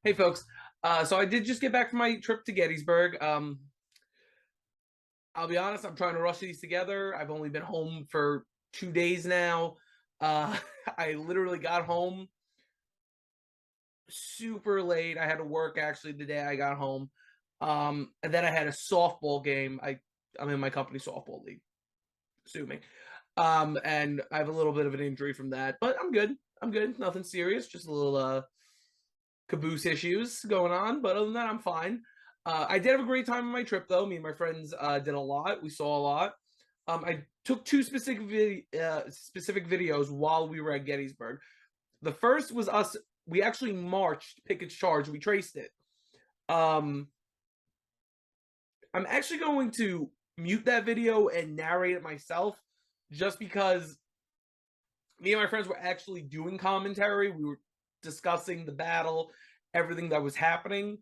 Hey folks, so I did just get back from my trip to Gettysburg. I'll be honest, I'm trying to rush these together. I've only been home for 2 days now. Uh, I literally got home super late. I had to work actually the day I got home. And then I had a softball game. I'm in my company softball league, sue me. And I have a little bit of an injury from that, but I'm good. I'm good. Nothing serious, just a little caboose issues going on, but other than that, I'm fine. I did have a great time on my trip, though. Me and my friends did a lot. We saw a lot. I took two specific videos while we were at Gettysburg. The first was us. We actually marched Pickett's Charge. We traced it. Um, I'm actually going to mute that video and narrate it myself, just because me and my friends were actually doing commentary. We were discussing the battle, everything that was happening,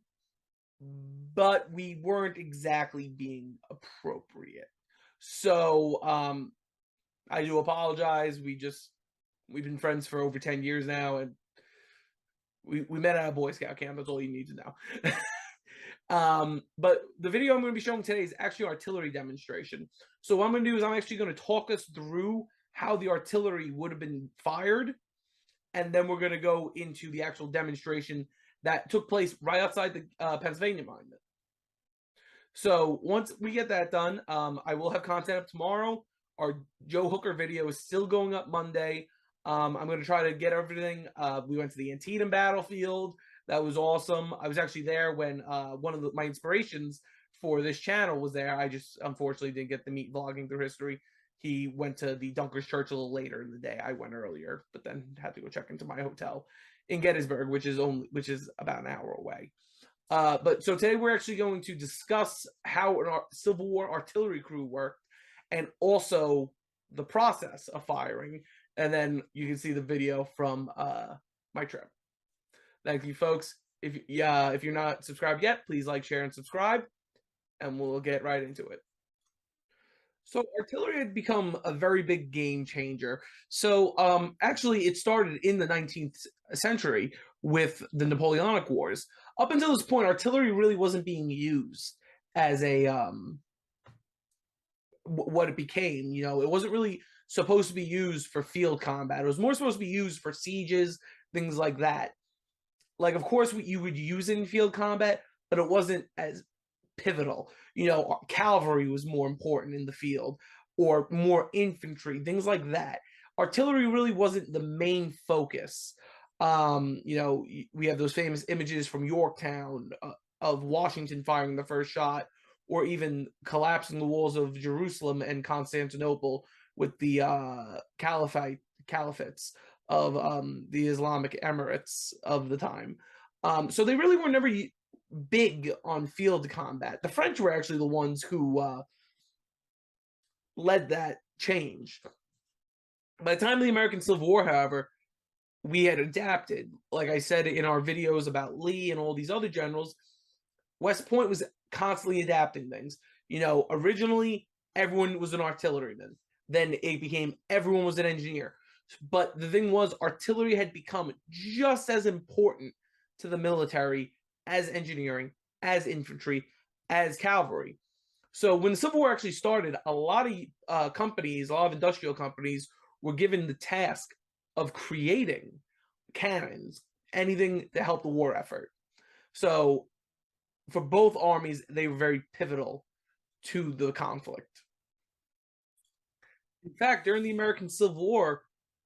but we weren't exactly being appropriate. So I do apologize. We've been friends for over 10 years now, and we met at a Boy Scout camp. That's all you need to know. But the video I'm going to be showing today is actually artillery demonstration. So what I'm going to do is I'm actually going to talk us through how the artillery would have been fired, and then we're going to go into the actual demonstration that took place right outside the Pennsylvania monument. So once we get that done, I will have content up tomorrow. Our Joe Hooker video is still going up Monday. I'm going to try to get everything. We went to the Antietam battlefield. That was awesome. I was actually there when one of my inspirations for this channel was there. I just unfortunately didn't get to meet Vlogging Through History. He went to the Dunkers Church a little later in the day. I went earlier, but then had to go check into my hotel in Gettysburg, which is about an hour away. But so today we're actually going to discuss how a Civil War artillery crew worked, and also the process of firing. And then you can see the video from my trip. Thank you, folks. If you're not subscribed yet, please like, share, and subscribe, and we'll get right into it. So artillery had become a very big game changer. So actually, it started in the 19th century with the Napoleonic Wars. Up until this point, artillery really wasn't being used as a what it became. You know, it wasn't really supposed to be used for field combat. It was more supposed to be used for sieges, things like that. Like, of course, you would use it in field combat, but it wasn't as pivotal. You know, cavalry was more important in the field, or more infantry, things like that. Artillery really wasn't the main focus. You know, we have those famous images from Yorktown of Washington firing the first shot, or even collapsing the walls of Jerusalem and Constantinople with the caliphates of the Islamic Emirates of the time. So they really were never big on field combat. The French were actually the ones who led that change. By the time of the American Civil War, however, we had adapted. Like I said in our videos about Lee and all these other generals, West Point was constantly adapting things. You know, originally everyone was an artilleryman. Then it became everyone was an engineer. But the thing was, artillery had become just as important to the military as engineering, as infantry, as cavalry. So when the Civil War actually started, a lot of companies, a lot of industrial companies, were given the task of creating cannons, anything to help the war effort. So for both armies, they were very pivotal to the conflict. In fact, during the American Civil War,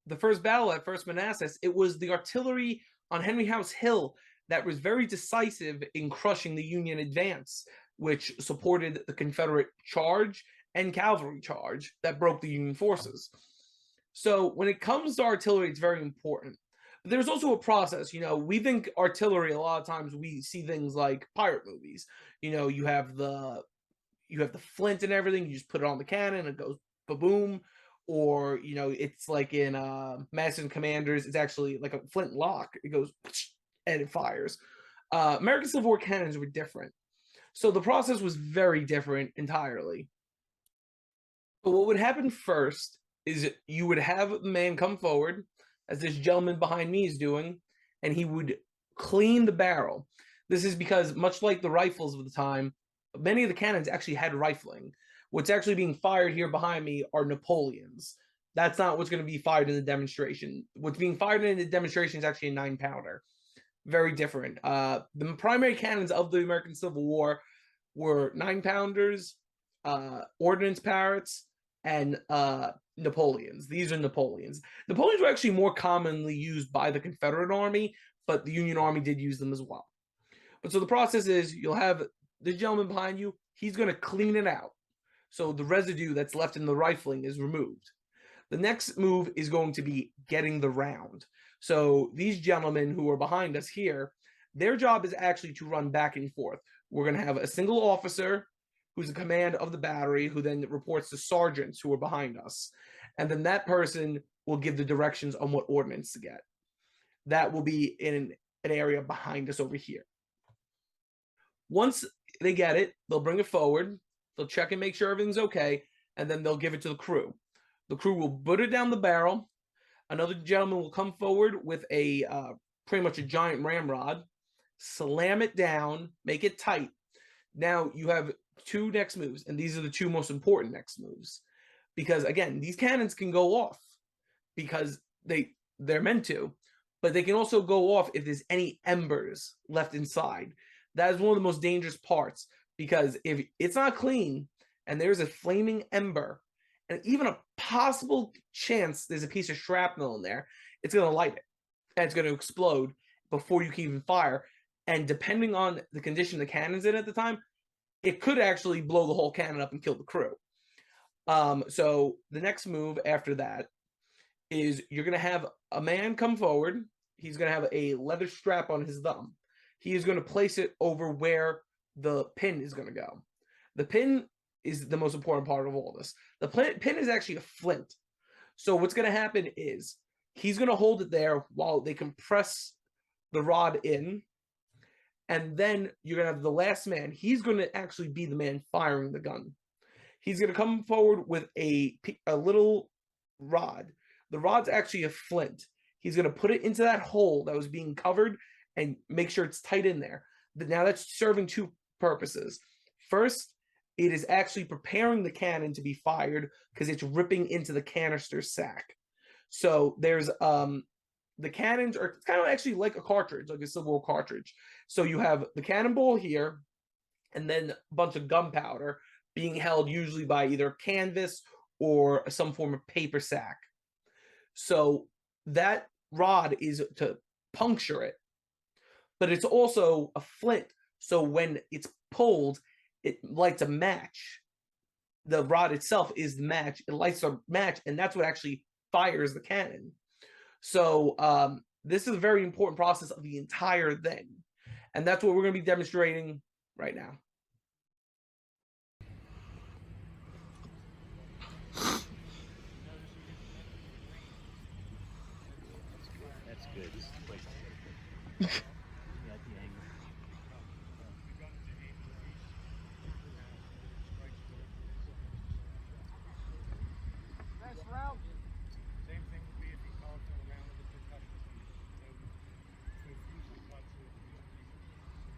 the first battle at First Manassas, it was the artillery on Henry House Hill that was very decisive in crushing the Union advance, which supported the Confederate charge and cavalry charge that broke the Union forces. So when it comes to artillery, it's very important. There's also a process. You know, we think artillery, a lot of times we see things like pirate movies. You know, you have the flint and everything, you just put it on the cannon, it goes ba-boom. Or, you know, it's like in Masters and Commanders, it's actually like a flint lock. It goes and it fires. American Civil War cannons were different. So the process was very different entirely. But what would happen first is you would have a man come forward, as this gentleman behind me is doing, and he would clean the barrel. This is because, much like the rifles of the time, many of the cannons actually had rifling. What's actually being fired here behind me are Napoleons. That's not what's going to be fired in the demonstration. What's being fired in the demonstration is actually a 9-pounder. Very different. The primary cannons of the American Civil War were 9-pounders, ordnance parrots, and Napoleons. These are Napoleons. Napoleons were actually more commonly used by the Confederate Army, but the Union Army did use them as well. But so the process is, you'll have the gentleman behind you. He's going to clean it out, so the residue that's left in the rifling is removed. The next move is going to be getting the round. So these gentlemen who are behind us here, their job is actually to run back and forth. We're going to have a single officer who's in command of the battery, who then reports to sergeants who are behind us. And then that person will give the directions on what ordnance to get. That will be in an area behind us over here. Once they get it, they'll bring it forward. They'll check and make sure everything's okay, and then they'll give it to the crew. The crew will put it down the barrel. Another gentleman will come forward with a pretty much a giant ramrod, slam it down, make it tight. Now you have two next moves, and these are the two most important next moves, because again, these cannons can go off because they're meant to, but they can also go off if there's any embers left inside. That is one of the most dangerous parts, because if it's not clean and there's a flaming ember, and even a possible chance there's a piece of shrapnel in there, it's going to light it, and it's going to explode before you can even fire. And depending on the condition the cannon's in at the time, it could actually blow the whole cannon up and kill the crew. So the next move after that is, you're going to have a man come forward. He's going to have a leather strap on his thumb. He is going to place it over where the pin is going to go. The pin is the most important part of all this. The pin is actually a flint. So what's going to happen is, he's going to hold it there while they compress the rod in. And then you're going to have the last man. He's going to actually be the man firing the gun. He's going to come forward with a little rod. The rod's actually a flint. He's going to put it into that hole that was being covered and make sure it's tight in there. Now that's serving two purposes. First, it is actually preparing the cannon to be fired, because it's ripping into the canister sack. So there's the cannons are kind of actually like a cartridge, like a Civil War cartridge. So you have the cannonball here, and then a bunch of gunpowder being held usually by either canvas or some form of paper sack. So that rod is to puncture it, but it's also a flint. So when it's pulled, it lights a match. The rod itself is the match. It lights a match, and that's what actually fires the cannon. So this is a very important process of the entire thing. And that's what we're going to be demonstrating right now. That's good. Same thing would be if you called for a round of the percussion piece. To infuse the cut to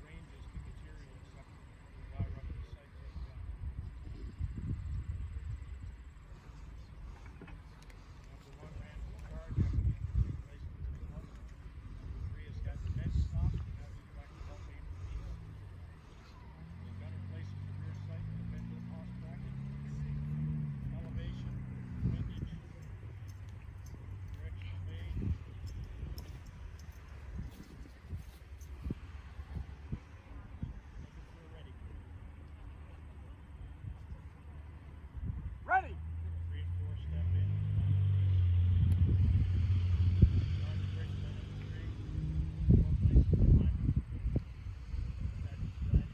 ranges the material except the guy running the sight takes down. Number one ran to the guard, you have to get your place to the club. Number three has got the vent stop, you have the back to help aim the piece. The gunner places the rear sight in the bend of the cross bracket. Elevation, windage, direction of aim. Ready. Ready. 3 and 4 step in. Start the bridge bend of 3. 4 places behind the foot. That is right.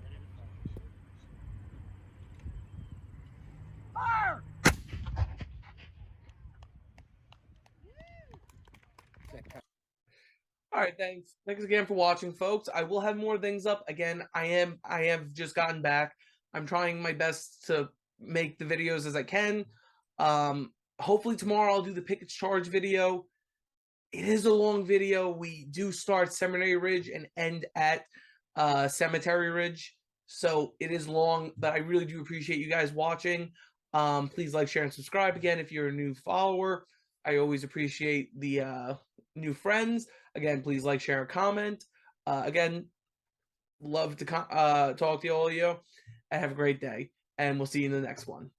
Ready to fire. Fire! All right, thanks. Thanks again for watching, folks. I will have more things up. Again, I have just gotten back. I'm trying my best to make the videos as I can. Hopefully tomorrow I'll do the Pickett's Charge video. It is a long video. We do start Seminary Ridge and end at Cemetery Ridge. So it is long, but I really do appreciate you guys watching. Please like, share, and subscribe again if you're a new follower. I always appreciate the new friends. Again, please like, share, and comment. Again, love to talk to all of you. And have a great day. And we'll see you in the next one.